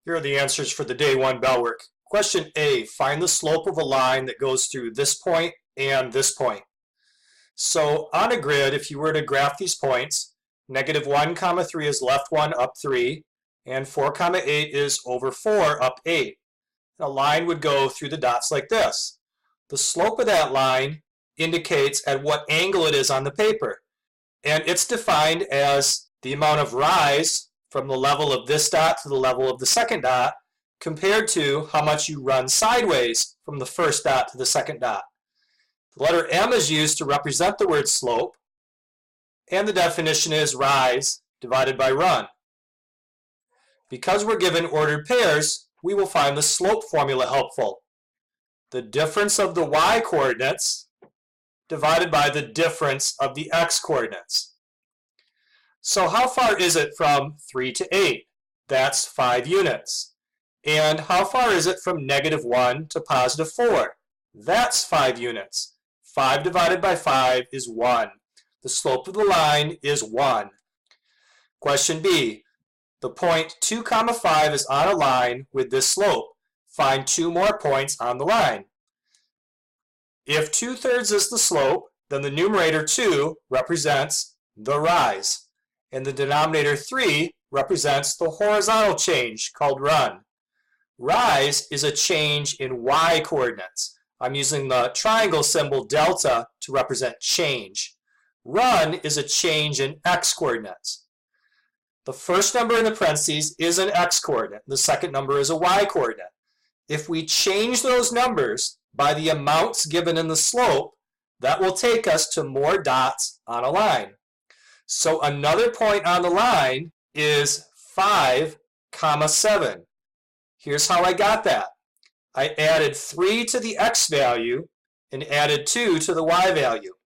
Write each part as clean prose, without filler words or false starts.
Here are the answers for the day one bell work. Question A, find the slope of a line that goes through this point and this point. So on a grid, if you were to graph these points, -1, 3 is left 1 up 3, and 4, 8 is over 4 up 8. A line would go through the dots like this. The slope of that line indicates at what angle it is on the paper, and it's defined as the amount of rise from the level of this dot to the level of the second dot compared to how much you run sideways from the first dot to the second dot. The letter M is used to represent the word slope, and the definition is rise divided by run. Because we're given ordered pairs, we will find the slope formula helpful. The difference of the y-coordinates divided by the difference of the x-coordinates. So how far is it from 3 to 8? That's 5 units. And how far is it from -1 to +4? That's 5 units. 5 divided by 5 is 1. The slope of the line is 1. Question B. The point 2, 5 is on a line with this slope. Find 2 more points on the line. If 2/3 is the slope, then the numerator 2 represents the rise, and the denominator 3 represents the horizontal change called run. Rise is a change in y-coordinates. I'm using the triangle symbol delta to represent change. Run is a change in x-coordinates. The first number in the parentheses is an x-coordinate. The second number is a y-coordinate. If we change those numbers by the amounts given in the slope, that will take us to more dots on a line. So another point on the line is 5, 7. Here's how I got that. I added 3 to the x value and added 2 to the y value.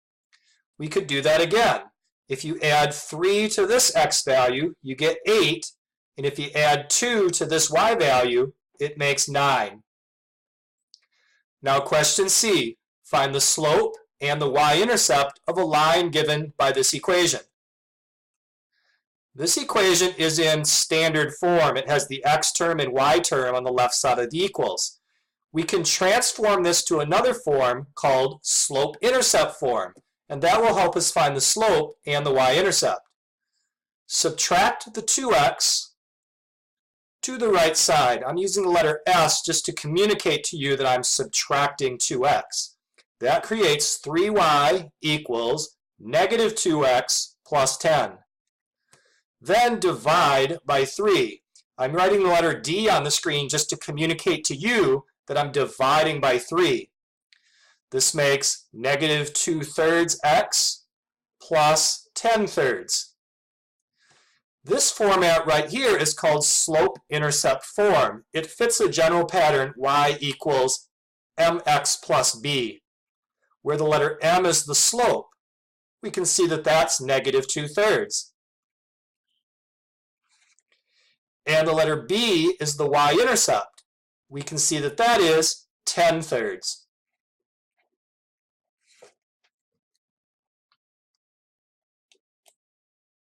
We could do that again. If you add 3 to this x value, you get 8, and if you add 2 to this y value, it makes 9. Now question C, find the slope and the y-intercept of a line given by this equation. This equation is in standard form. It has the x term and y term on the left side of the equals. We can transform this to another form called slope-intercept form, and that will help us find the slope and the y-intercept. Subtract the 2x to the right side. I'm using the letter S just to communicate to you that I'm subtracting 2x. That creates 3y equals -2x plus 10. Then divide by 3. I'm writing the letter D on the screen just to communicate to you that I'm dividing by 3. This makes -2/3 x plus 10/3. This format right here is called slope-intercept form. It fits a general pattern y equals mx plus b, where the letter m is the slope. We can see that that's -2/3. And the letter b is the y-intercept. We can see that that is 10/3.